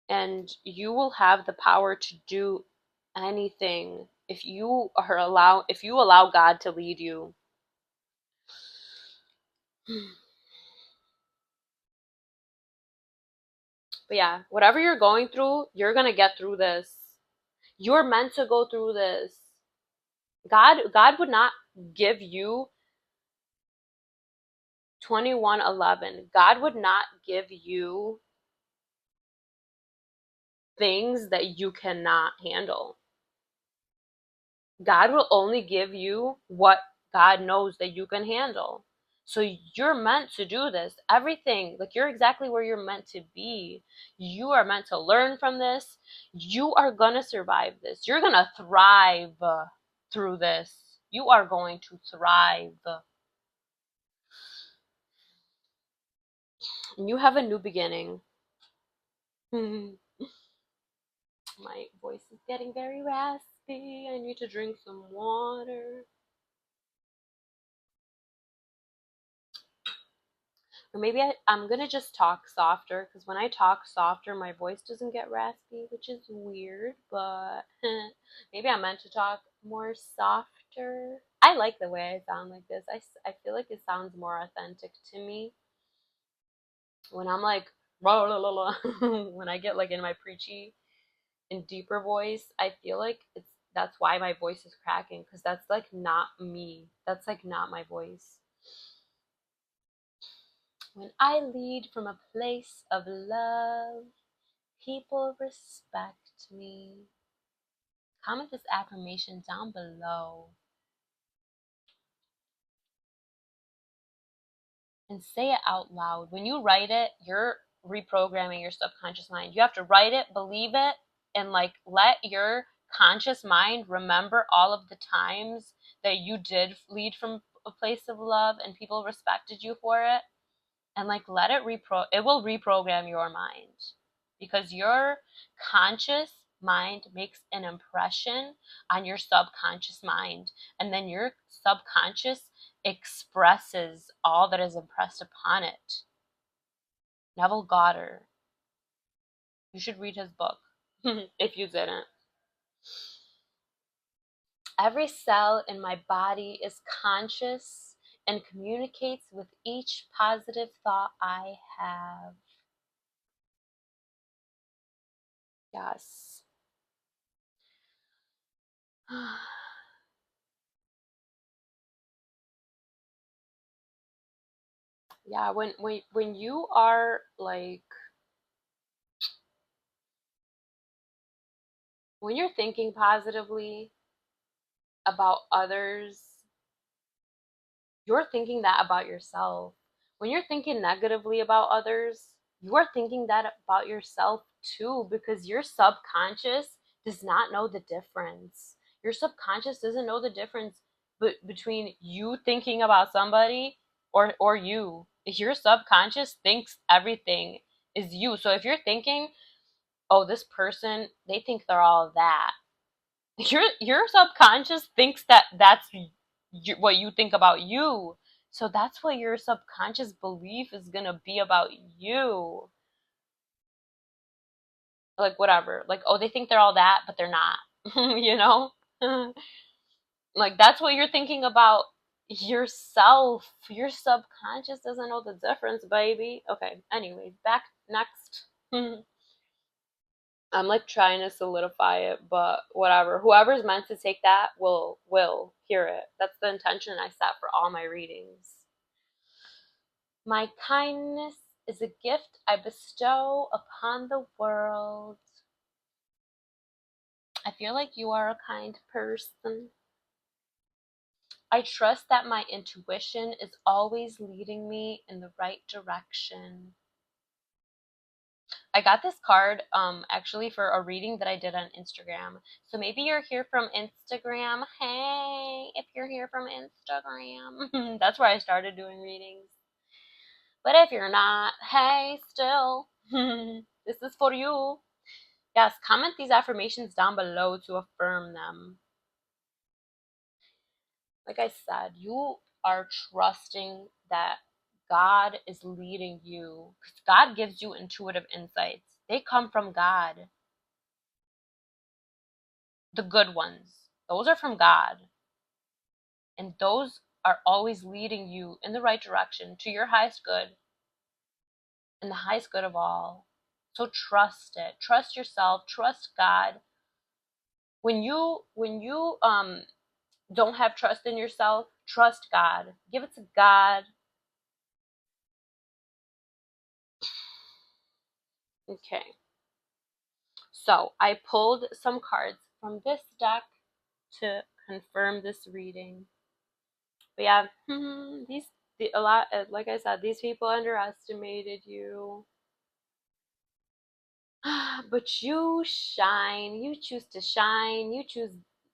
and you will have the power to do anything if you allow God to lead you. But yeah, whatever you're going through, you're going to get through this. You're meant to go through this. God would not give you 2111. God would not give you things that you cannot handle. God will only give you what God knows that you can handle. So you're meant to do this. Everything, like you're exactly where you're meant to be. You are meant to learn from this. You are going to survive this. You're going to thrive through this. You are going to thrive. And you have a new beginning. My voice is getting very raspy. I need to drink some water. Or maybe I'm gonna just talk softer, because when I talk softer, my voice doesn't get raspy, which is weird, but maybe I'm meant to talk more softer. I like the way I sound like this. I feel like it sounds more authentic to me. When I'm like, when I get like in my preachy and deeper voice, I feel like that's why my voice is cracking, because that's like not me. That's like not my voice. When I lead from a place of love, people respect me. Comment this affirmation down below and say it out loud. When you write it, you're reprogramming your subconscious mind. You have to write it, believe it, and like let your conscious mind remember all of the times that you did lead from a place of love and people respected you for it. And like let it it will reprogram your mind, because your conscious mind makes an impression on your subconscious mind, and then your subconscious expresses all that is impressed upon it. Neville Goddard, you should read his book if you didn't. Every cell in my body is conscious and communicates with each positive thought I have. Yes. Yeah, when you are like, when you're thinking positively about others, you're thinking that about yourself. When you're thinking negatively about others, you are thinking that about yourself too, because your subconscious does not know the difference. Your subconscious doesn't know the difference between you thinking about somebody or you. Your subconscious thinks everything is you. So if you're thinking, oh, this person, they think they're all that. Your subconscious thinks that that's what you think about you. So that's what your subconscious belief is gonna be about you. Like whatever. Like, oh, they think they're all that, but they're not. You know? Like that's what you're thinking about yourself. Your subconscious doesn't know the difference, baby. Okay, anyways, back next. I'm like trying to solidify it, but whatever. Whoever's meant to take that will hear it. That's the intention I set for all my readings. My kindness is a gift I bestow upon the world. I feel like you are a kind person. I trust that my intuition is always leading me in the right direction. I got this card actually for a reading that I did on Instagram. So maybe you're here from Instagram. Hey, if you're here from Instagram. That's where I started doing readings. But if you're not, hey, still. This is for you. Yes, comment these affirmations down below to affirm them. Like I said, you are trusting that God is leading you, because God gives you intuitive insights. they come from God. The good ones, those are from God. And those are always leading you in the right direction to your highest good and the highest good of all. So trust it. Trust yourself. Trust God. When you don't have trust in yourself, trust God. Give it to God. Okay. So I pulled some cards from this deck to confirm this reading. But yeah, a lot. Like I said, these people underestimated you. But you shine. You choose to shine. You choose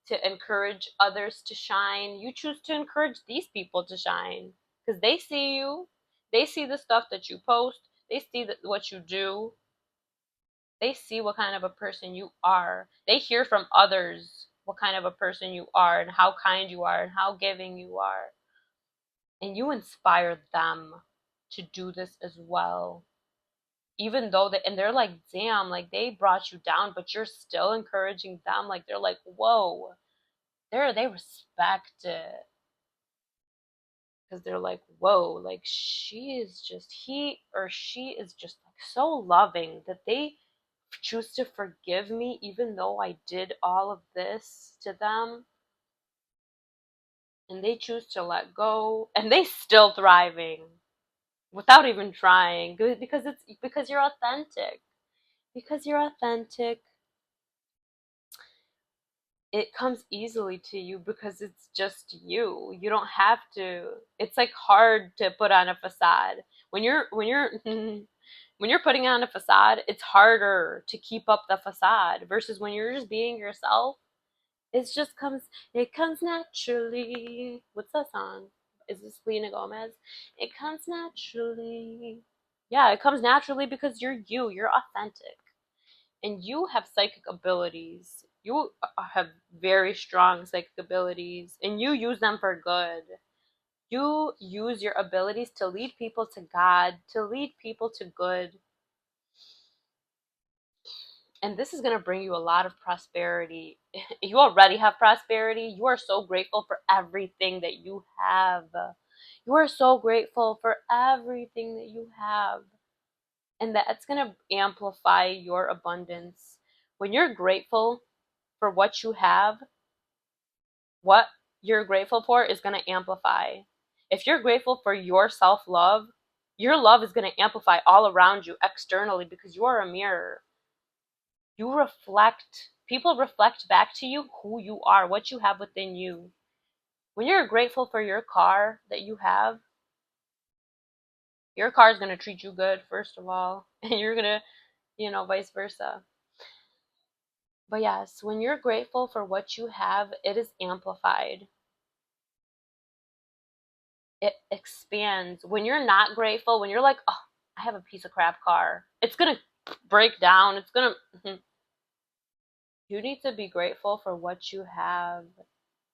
to encourage others to shine. You choose to encourage these people to shine because they see you. They see the stuff that you post. They see what you do. They see what kind of a person you are. They hear from others what kind of a person you are and how kind you are and how giving you are. And you inspire them to do this as well. Even though they're like, damn, like they brought you down, but you're still encouraging them. Like they're like, whoa, they respect it. Because they're like, whoa, like he or she is just like so loving that they choose to forgive me even though I did all of this to them. And they choose to let go and they still thriving without even trying because you're authentic. Because you're authentic, it comes easily to you because it's just you. You don't have to. It's like hard to put on a facade. When you're when you're putting on a facade, it's harder to keep up the facade versus when you're just being yourself. It comes naturally. What's that song? Is this Selena Gomez? It comes naturally. Yeah, it comes naturally because you're authentic. And you have psychic abilities. You have very strong psychic abilities, and you use them for good. You use your abilities to lead people to God, to lead people to good. And this is going to bring you a lot of prosperity. You already have prosperity. You are so grateful for everything that you have. You are so grateful for everything that you have. And that's going to amplify your abundance. When you're grateful for what you have, what you're grateful for is going to amplify. If you're grateful for your self love, your love is going to amplify all around you externally because you are a mirror. You reflect, people reflect back to you who you are, what you have within you. When you're grateful for your car that you have, your car is going to treat you good, first of all, and you're going to, vice versa. But yes, when you're grateful for what you have, it is amplified. It expands. When you're not grateful, when you're like, oh, I have a piece of crap car, it's going to break down. It's going to. You need to be grateful for what you have,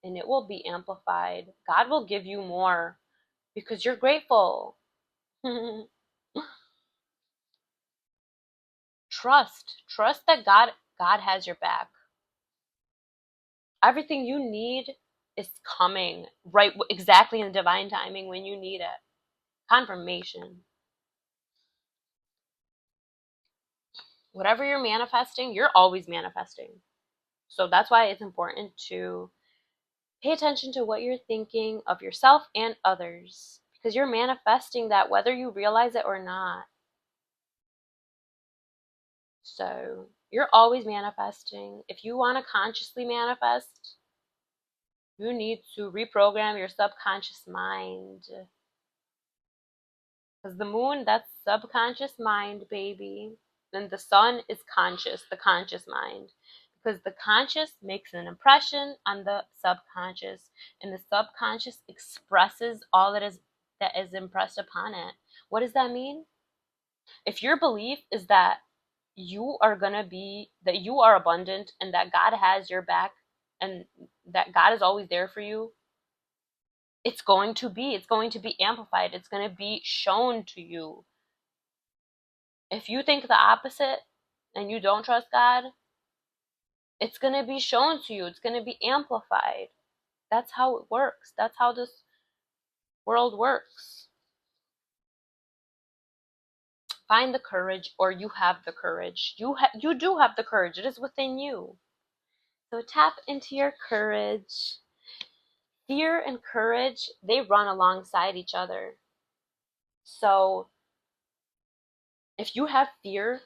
and it will be amplified. God will give you more because you're grateful. Trust that God has your back. Everything you need is coming right exactly in divine timing when you need it. Confirmation. Whatever you're manifesting, you're always manifesting. So that's why it's important to pay attention to what you're thinking of yourself and others because you're manifesting that whether you realize it or not. So you're always manifesting. If you want to consciously manifest, you need to reprogram your subconscious mind. Because the moon, that's subconscious mind, baby. Then the sun is conscious, the conscious mind. Because the conscious makes an impression on the subconscious, and the subconscious expresses all that is impressed upon it. What does that mean? If your belief is that that you are abundant and that God has your back and that God is always there for you, it's going to be amplified. It's going to be shown to you. If you think the opposite, and you don't trust God, it's going to be shown to you. It's going to be amplified. That's how it works. That's how this world works. Find the courage, or you have the courage. You do have the courage. It is within you. So tap into your courage. Fear and courage, they run alongside each other. So if you have fear,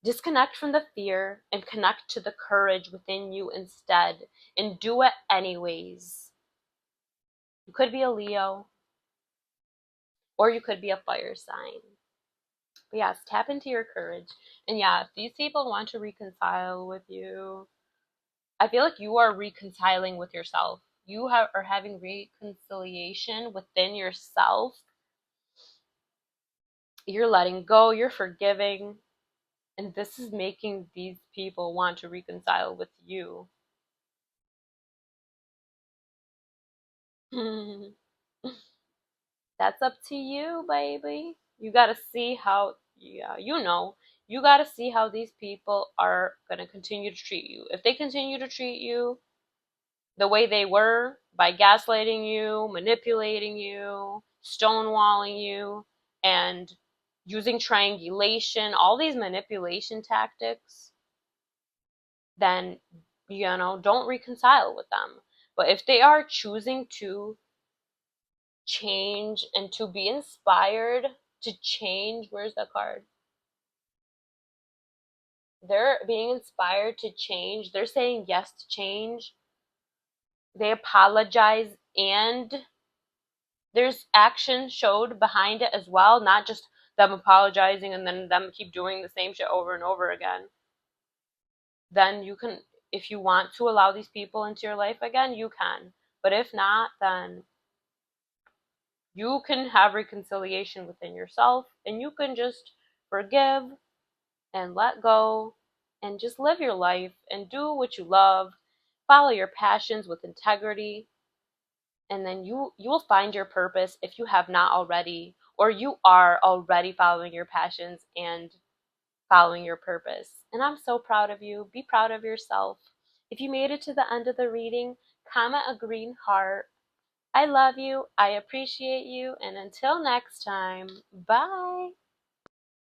disconnect from the fear and connect to the courage within you instead, and do it anyways. You could be a Leo, or you could be a fire sign. But yes, tap into your courage. And yeah, if these people want to reconcile with you, I feel like you are reconciling with yourself. Are having reconciliation within yourself. You're letting go, you're forgiving, and this is making these people want to reconcile with you. That's up to you, baby. You gotta see how, yeah, you gotta see how these people are gonna continue to treat you. If they continue to treat you the way they were, by gaslighting you, manipulating you, stonewalling you, and using triangulation, all these manipulation tactics, then, don't reconcile with them. But if they are choosing to change and to be inspired to change, where's that card? They're being inspired to change. They're saying yes to change. They apologize, and there's action showed behind it as well, not just them apologizing and then them keep doing the same shit over and over again. Then you can, if you want to allow these people into your life again, you can. But if not, then you can have reconciliation within yourself, and you can just forgive and let go and just live your life and do what you love. Follow your passions with integrity, and then you will find your purpose if you have not already, or you are already following your passions and following your purpose. And I'm so proud of you. Be proud of yourself. If you made it to the end of the reading, comment a green heart. I love you. I appreciate you. And until next time, bye.